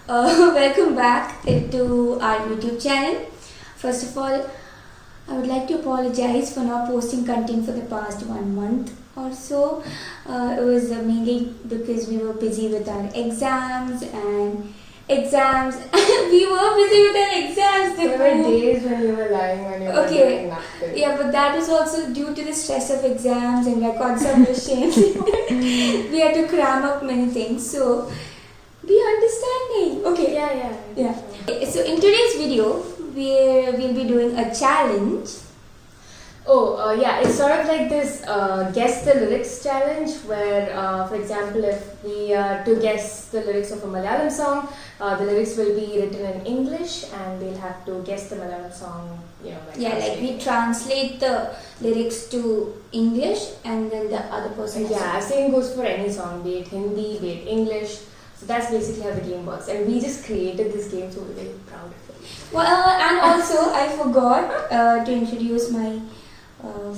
Welcome back to our YouTube channel. First of all, I would like to apologize for not posting content for the past 1 month or so. It was mainly because we were busy with our exams. We were busy with our exams. There were days when you were lying on your bed doing nothing. Yeah, but that was also due to the stress of exams and record submissions. We had to cram up many things. So, be understanding. Okay. Yeah. So in today's video, we'll be doing a challenge. It's sort of like this guess the lyrics challenge where, for example, if we are to guess the lyrics of a Malayalam song, the lyrics will be written in English and we'll have to guess the Malayalam song, Like we translate the lyrics to English and then the other person. Yeah, same goes for any song, be it Hindi, be it English. So that's basically how the game works. And we just created this game, so we're very proud of it. Well, and also I forgot to introduce my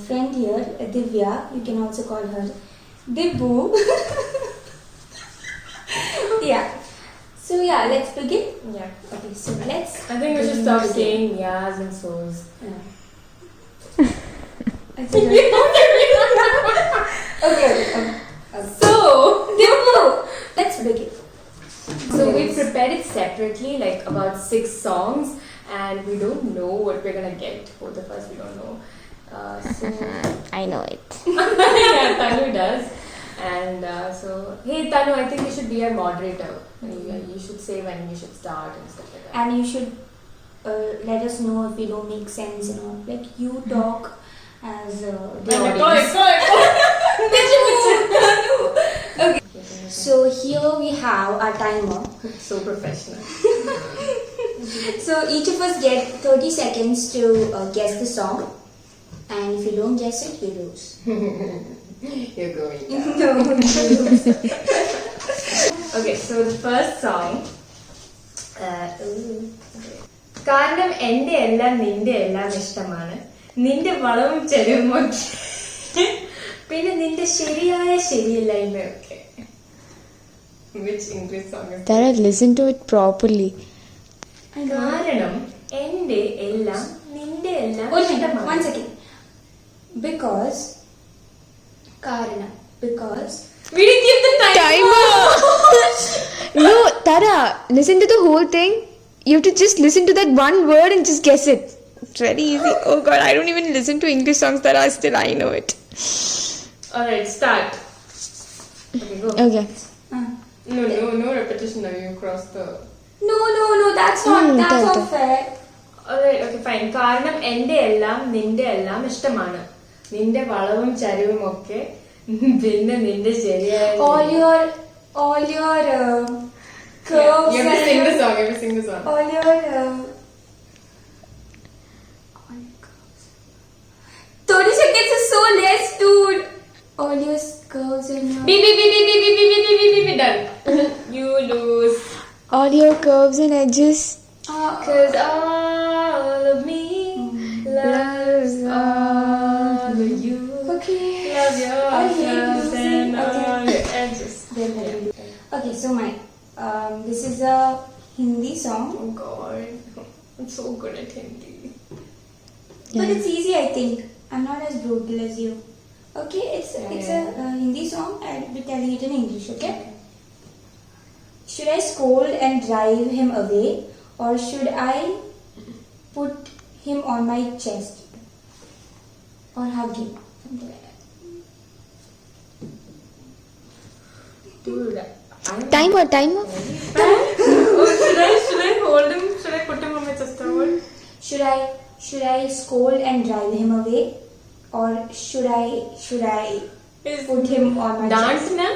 friend here, Divya. You can also call her Dibbu. Yeah. So yeah, let's begin. Yeah. Okay, so let's. I think we should stop saying yas and so's. Okay. So, Dibbu, let's begin. So we prepared it separately, like about 6 songs, and we don't know what we're gonna get. Both of us, we don't know. I know it. Yeah, Tanu does. And hey Tanu, I think you should be our moderator. You should say when we should start and stuff like that. And you should let us know if we don't make sense and all. Like you talk as the audience. Okay. So here we have our timer. So professional. So each of us get 30 seconds to guess the song. And if you don't guess it, you lose. You're going down. No, you lose. Okay, so the first song. കാരണം എൻ്റെ എല്ലാം നിന്റെ എല്ലാം ഇഷ്ടമാണ് നിന്റെ വളവും ചെലവും പിന്നെ നിന്റെ ശരിയായ ശരിയില്ലായ്മയൊക്കെ. Which English song is Tara, listen to it properly. കാരണം എൻ്റെ എല്ലാം നിന്റെ എല്ലാം One ഇഷ്ടമാണ്. second. Because We didn't give the timer. No, Tara, listen to the whole thing. You have to just listen to that one word and just guess it. It's very easy. Oh god, I don't even listen to English songs, Tara. Still, I know it. Alright, start. Okay, go. Okay. No repetition now. You cross the. No, that's not fair. Alright, okay, fine. കാരണം എൻ്റെ എല്ലാം നിന്റെ എല്ലാം ഇഷ്ടമാണ് നിന്റെ വളവും ചരിവും ഒക്കെ പിന്നെ നിന്റെ ശരിയായ All your curves. You have to sing the song. All your 30 seconds is so less, dude. All your curves and your. Beep, done. You lose. All your curves and edges. Cause all of me loves all of you. Okay. Love your I hate curves losing. and all Okay. your edges. Okay, so this is a Hindi song. Oh god. I'm so good at Hindi. But it's easy, I think. I'm not as brutal as you. Okay, it's a Hindi song. I'll be telling it in English, okay? Should I scold and drive him away, or should I put him on my chest or hug him? Something like that. Dude, Timer. should I hold him? Should I put him on my chest or what? Should I scold and drive him away, or should I put him on my Dance chest? na?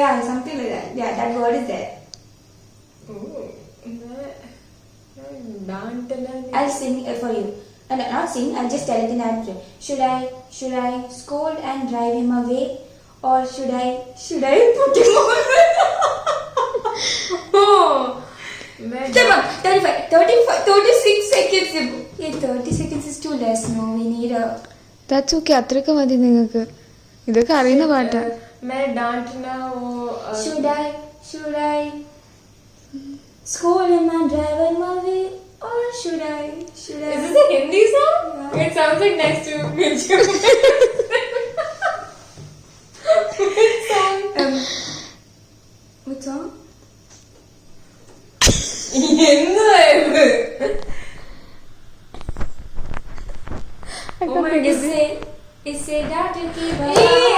Yeah, something like that. Yeah, that word is there. I'll sing it for you. Not sing, I'll just tell it in Arabic. Should I scold and drive him away, or should I put him on? Come on, 36 seconds. Yeah, 30 seconds is too less. No, we need a. That's okay. അത്രയൊക്കെ മതി നിങ്ങൾക്ക്. ഇതൊക്കെ അറിയുന്ന പാട്ടാ. मैं डांटना वो Should I scold him and drive him away, or should I? Is this a Hindi song? Yeah. It sounds like nice to meet you. Which song? Which song? என்னது இது? I Oh can't my figure God. this. Isse daat ki Hey,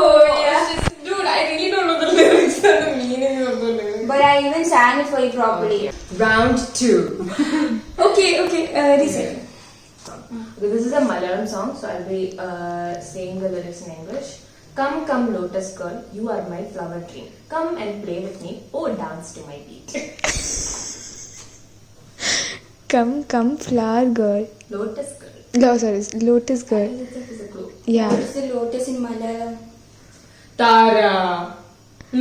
oh yeah. Dude, I really don't know the lyrics and the meaning of the lyrics. But I even sang it for you properly. Round 2. Okay, reset. Okay, this is a Malayalam song, so I'll be saying the lyrics in English. Come, come, lotus girl, you are my flower dream. Come and play with me, oh, dance to my beat. Come, flower girl. Lotus girl. No, sorry, lotus girl. This is a clue. Yeah. What is the lotus in Malayalam? Tara.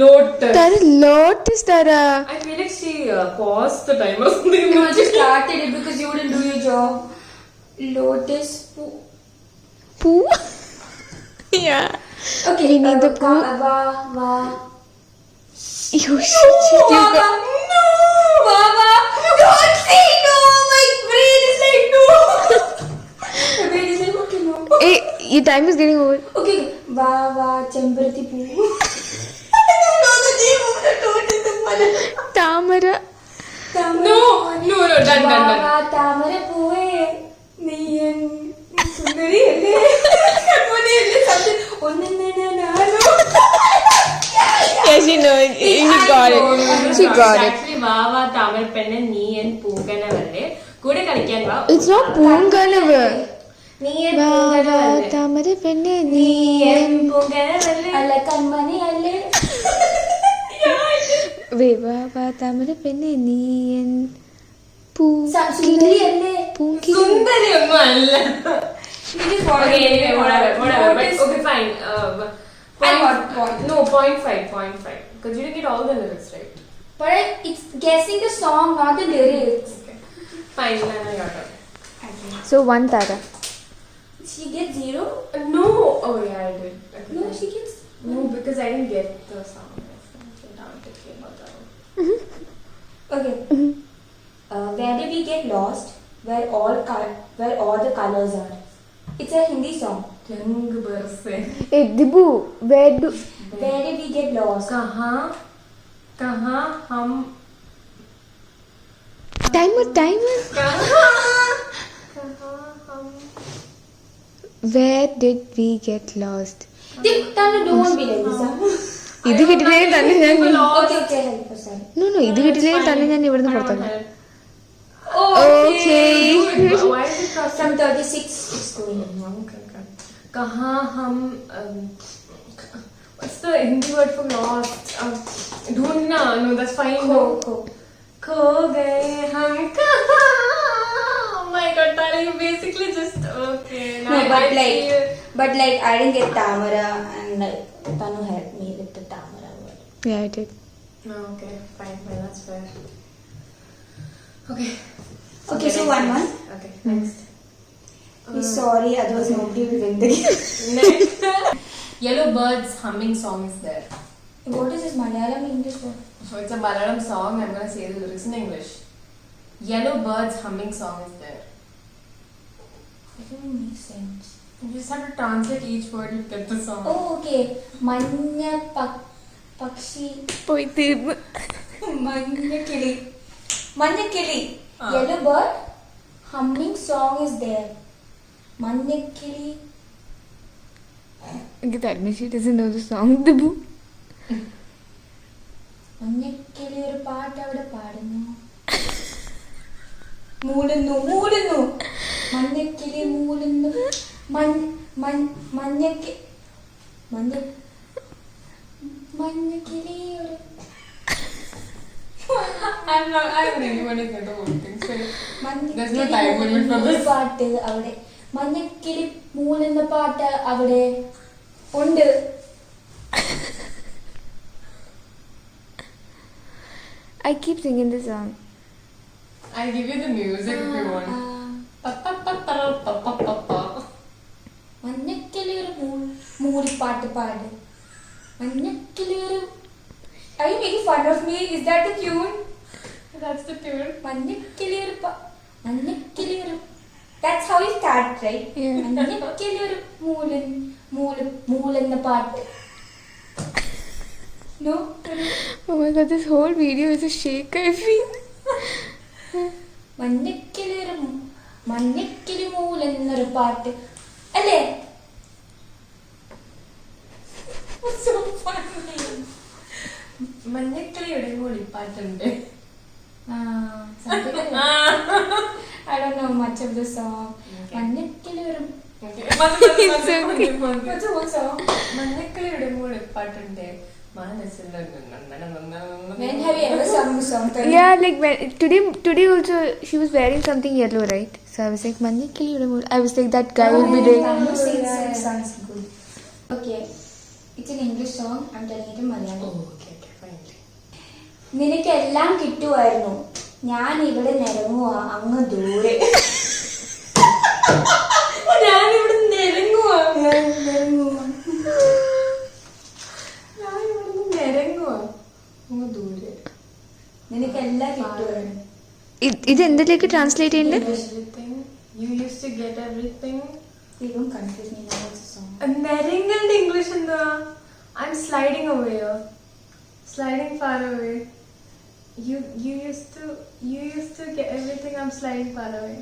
Lotus. Tara, lotus, Tara. I feel like she paused the time or something. You just started it because you didn't do your job. Lotus. Poo. Yeah. Okay, We need the poo. Va. You should. Baba. No. Baba. Don't say no. My brain is like no. My brain is like okay no. Hey, your time is getting over. Okay. Va. Chambarati poo. I don't know the name of the lotus in Malayalam. Tamara. No, done. Baba Tamara pooye. Niyan. Sundari alle. Kanmani alle. Something. Onnenna nanu. Yeah, she knows. She got it. She got it. Actually, Vava, Tamil Penna, Nee and Poongana Valle. Kuda Kalikan Va. It's not Poonganavu. Nee and Poongana Valle. Tamara penne Nee and Poongana Valle. Alla kanmani alle. Wait, Baba Tamara penne neeyan poo. Sundari alle. Poonki. Sundari onnu alla. You just want Okay, anyway, whatever. But, okay, fine. I got point. No, 0.5. Because you didn't get all the lyrics right. But it's guessing the song, not the lyrics. Okay. Fine, Nana, your turn. So one Tara. She gets 0? No. Oh, yeah, I did. Okay, No, fine. she gets. No, because I didn't get the sound. So down to clear about that one. Okay. Where did we get lost? Where all the colors are. It's a Hindi song. Rang barse. Hey, Dibu, where do. Where did we get lost? कहाँ हम Timer. कहाँ हम Where did we get lost? Tanu, don't be like this. Huh? ഇത് കിട്ടിയില്ലെങ്കിൽ തന്നെ ഞാൻ Okay, help us. Sorry. No, ഇത് കിട്ടിയില്ലെങ്കിൽ തന്നെ ഞാൻ ഇവിടുന്ന് പുറത്താക്കാം. Okay. Dude, why is it crossing? From 36, it's going. Okay. कहाँ हम what's the Hindi word for lost? ढूंढना. No, that's fine. No. खो गए हम कहाँ? Oh my God, Tara, you basically just okay. Now No, I feel- but like I didn't get Tamara, and like Tanu helped me with the Tamara word. Yeah, I did. No, okay, fine, that's fair. Okay. Okay, so next. 1-1. Okay, next. We're sorry, otherwise nobody will win the game. Next. Yellow Bird's humming song is there. What is this Malayalam English word? So it's a Malayalam song. I'm gonna say the lyrics in English. Yellow Bird's humming song is there. It doesn't make sense. You just have to translate each word. You get the song. Oh, okay. Manya Pakshi. പോയി തീർന്നു. Manya Kili. Ah. Yellow bird. Humming song is there. Manya Kili. That means she doesn't know the song. Dibu. Manya Kili ഒരു പാട്ട് അവിടെ പാടുന്നു. മൂളുന്നു. മഞ്ഞക്കിളി മൂളുന്നു. മഞ്ഞക്കിളി ഒരു I'm really want to get the whole thing straight. There's no മഞ്ഞക്കിളി time limit for this. പാട്ട് അവിടെ. മഞ്ഞക്കിളി മൂളുന്ന പാട്ട് അവിടെ ഉണ്ട്. I keep singing the song. I'll give you the music if you want. മഞ്ഞക്കിളി ഒരു മൂളിപ്പാട്ട് പാട്. മഞ്ഞക്കിളിയൊരു. Are you making fun of me? Is that the tune? That's the tune. മഞ്ഞക്കിളിയൊരു മഞ്ഞക്കിളിയൊരു. That's how you start, right? Yeah. മഞ്ഞക്കിളിയൊരു മൂലെന്ന പാട്ട്. No? Oh my god, this whole video is a shake, I feel. മഞ്ഞക്കിളി മൂലെന്നൊരു പാട്ട് അല്ലേ? So funny. മഞ്ഞക്കിളിയുടെ മൂളിപ്പാട്ടുണ്ട്. I don't know much of the song. മഞ്ഞക്കിളിയൊരു. What's the whole song? മഞ്ഞക്കിളിയുടെ മൂളിപ്പാട്ടുണ്ട്. When have you ever sung the song? Yeah, like when today also she was wearing something yellow, right? So I was like, Manyakali, I was like, that guy will be doing. Sounds good. Okay, it's an English song. I'm telling it in Malayalam. Oh, okay, fine. നിനക്കെല്ലാം കിട്ടുമായിരുന്നു, ഞാൻ ഇവിടെ നിരങ്ങുവാ അങ്ങ് ദൂരെ. ഞാനിവിടെ നിരങ്ങുവാ. നിനക്കെല്ലാം കിട്ടുമായിരുന്നു. ഇത് എന്തിലേക്ക് translate ചെയ്യുന്നത്? Everything. You used to get everything. They don't confuse me now. It's a song. Nerengal's English എന്താ? I'm sliding away. Sliding far away. You used to get everything. I'm sliding far away.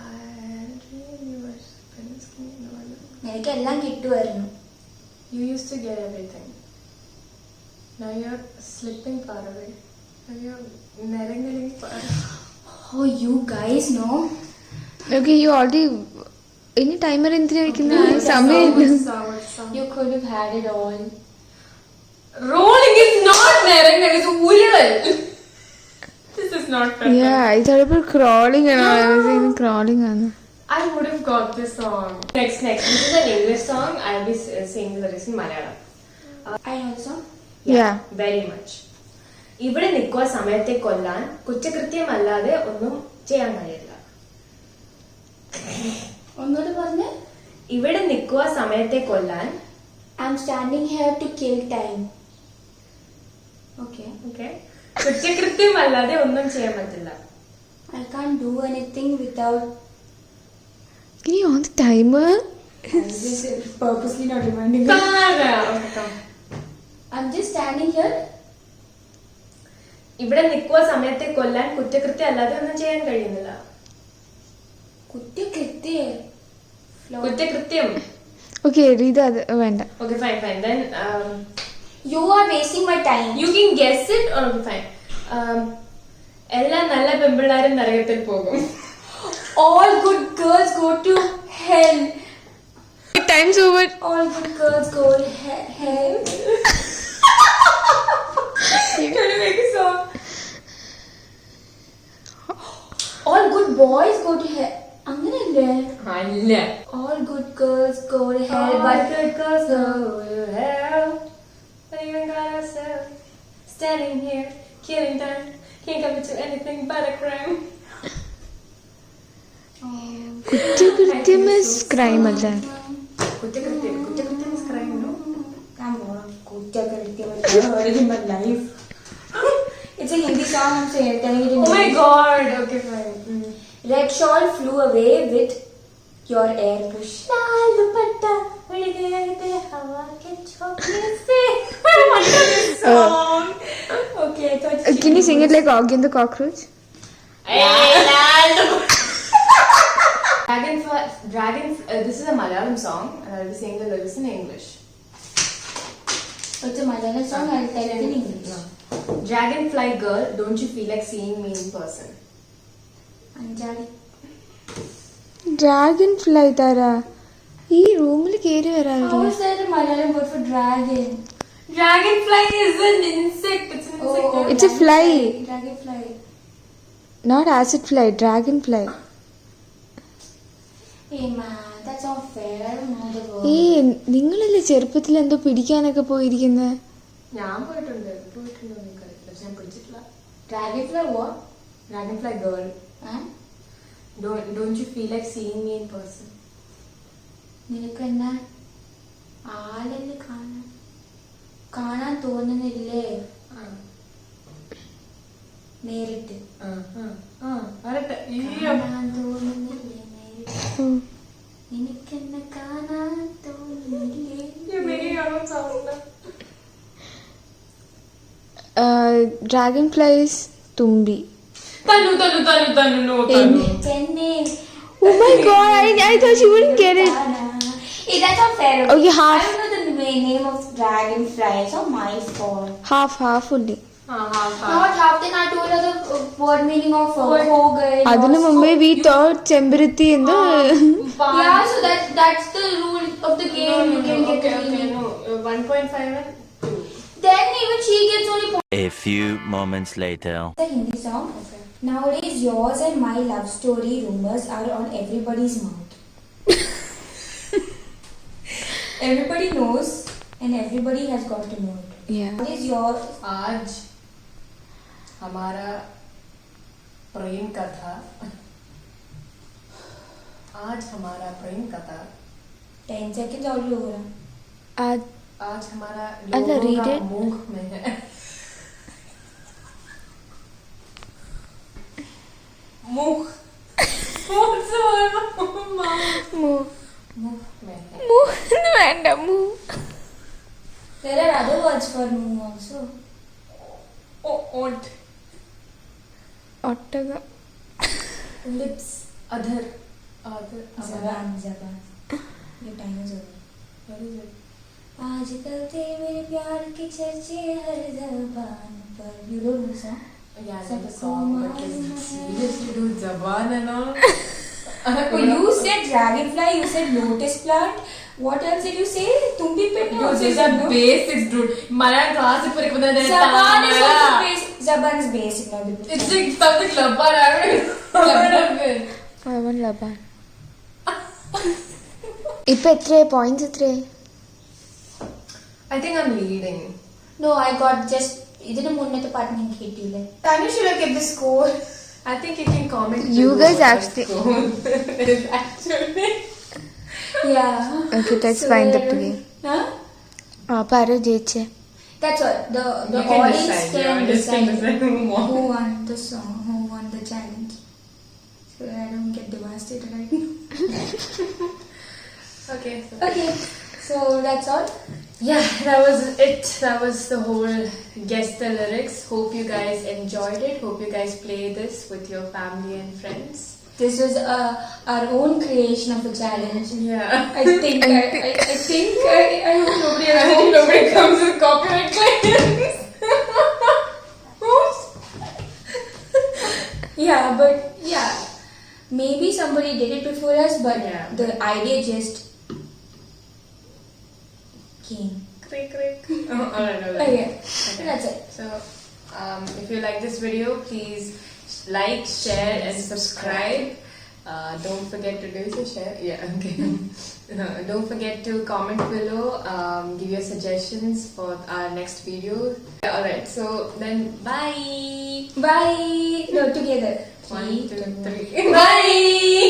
I really was asking. നിനക്കെല്ലാം കിട്ടുമായിരുന്നു. You used to get everything. Now you're slipping far away. Now you're nerengaling far. Oh, you guys know. Okay, you already. Any timer എന്തിനായിരിക്കുന്ന സമയമില്ല. You could have had it all. Rolling is not nerengal. It's ural. This is not better. Yeah, I thought about crawling and all. I was saying crawling and. I would have got this song. Next. This is an English song. I'll be singing the lyrics in Malayalam. I know the song. Yeah. Very much. ഇവിടെ നിൽക്കുക സമയത്തെ കൊല്ലാൻ കുറ്റകൃത്യമല്ലാതെ ഒന്നും ചെയ്യാൻ കഴിയില്ല. ഒന്നുകൂടി പറഞ്ഞേ. ഇവിടെ നിൽക്കുക സമയത്തെ കൊല്ലാൻ. I'm standing here to kill time. Okay. കുറ്റകൃത്യമല്ലാതെ ഒന്നും ചെയ്യാൻ പറ്റില്ല. I can't do anything without. Can you on the timer? This is purposely not reminding me. I'm just standing here. ഇവിടെ നിൽക്കുക സമയത്തെ കൊല്ലാൻ കുറ്റകൃത്യം അല്ലാതെ ഒന്നും ചെയ്യാൻ കഴിയുന്നില്ല. കുറ്റകൃത്യം. Okay, read that. വേണ്ട. Okay, fine. Then you are wasting my time. You can guess it or fine. എല്ലാ നല്ല പെമ്പിള്ളാരും നരകത്തിൽ പോകും. All good girls go to hell. Time's over. All good girls go to hell. Can you make a song? All good boys go to hell. അങ്ങനെയല്ലേ? അല്ല. All good girls go to hell, but good girls go to hell. But even God ourselves standing here killing time can't come to anything but a crime. കുറ്റകൃത്യം is crime അല്ല. കുറ്റകൃത്യം is crime, no? Come on, കുറ്റകൃത്യം in my life. It's a Hindi song. I'm saying telling it in Oh my English. God. Okay, fine. Red shawl flew away with your air push. लाल दुपट्टा उड़ गया ते हवा के झोंके से. Song. Okay, I thought. Can you sing it like Oggy and the Cockroach? Dragon. This is a Malayalam song, and I'll be singing the lyrics in English. It's a Malayalam song. I'll tell it in English. No. Dragonfly girl, don't you feel like seeing me in person? Anjali. Dragonfly Tara ഈ റൂമിൽ കേറി How വരാറില്ല. is that a Malayalam word for dragon? Dragonfly is an insect. It's an insect. Oh, It's a fly. Dragonfly. Not acid fly, dragonfly. Hey man, that's not fair. I don't know the word. ഈ നിങ്ങളല്ലേ ചെറുപ്പത്തിൽ എന്തോ പിടിക്കാനൊക്കെ പോയിരിക്കുന്നത്? ഞാൻ പോയിട്ടുണ്ട് എനിക്കറിയില്ല, പക്ഷെ ഞാൻ പിടിച്ചിട്ടില്ല. Dragonfly what? Dragonfly girl, Huh? don't you feel like seeing me in person? നിനക്ക് എന്നാ ആളെന്നെ കാണാൻ തോന്നുന്നില്ലേ നേരിട്ട് കാണാൻ തോന്നുന്നില്ലേ നേരിട്ട് എനിക്കെന്നെ കാണാൻ തോന്നുന്നില്ലേ Dragonflies Tumbi. Tanu. Chennai Oh my god, I thought you wouldn't get it. Hey, that's not fair. Okay, half. I don't know the name of dragonfly. It's not my fault. Half only. Not half. Then I told her the word meaning of Hogan. അതിനു മുമ്പേ we thought ചെമ്പരത്തി in the Yeah, so that's the rule of the game. You can get the meaning. 1.5. Then even she gets only points. A few moments later. The Hindi song. Okay. Nowadays, yours and my love story rumors are on everybody's mouth. Everybody knows, and everybody has got to know it. Yeah. What is your आज हमारा प्रेम कथा 10 seconds already over? आज हमारा अच्छा, लोगों read का it. मुंह में है मुंह में है വേണ്ട There are other words for moon also. ओंठ ഒട്ടക Lips. अधर Zaban. Your time is over. आजकल ते मेरे प्यार की चर्चे हर ज़बान पर. You don't know song? Yeah, that's a song, but seriously, dude, Zaban and all. Oh, you said dragonfly, you said lotus plant. What else did you say? Tumbi pit. Dude, these are basics, dude. Malayalam class se puri pata nahi. Zaban is also basic. Zaban is basic now. It's like something labbar. I അവൻ ലബാൻ ഇപ്പൊ എത്രയാ points എത്രയാ think I'm leading. No, I got just. ഇതിന് മുന്നത്തെ പാട്ട് ഞാൻ കേട്ടില്ല. Tanu should have kept the score. I think you can comment. You below guys what actually- our score is actually. Yeah. Okay, let's wind up the game. Huh? അപ്പൊ ആരോ ജയിച്ചേ That's what the You can audience decide, can yeah, just can decide decide who won. who won the song, who won the challenge. So that I don't get devastated right now. Okay. Okay, so that's all. Yeah, that was it. That was the whole Guess the Lyrics. Hope you guys enjoyed it. Hope you guys play this with your family and friends. This was our own creation of a challenge. Yeah. I think I hope nobody I hope nobody comes with copyright claims. Yeah, but yeah, maybe somebody did it before us, but Yeah. the idea just came. Crick. Alright. Okay, that's it. So, if you like this video, please like, share, and subscribe. Don't forget to do so. Share. Yeah. Okay. Don't forget to comment below. Give your suggestions for our next video. Alright. So then, bye. Bye. No, together. 1, 2, 3. Bye.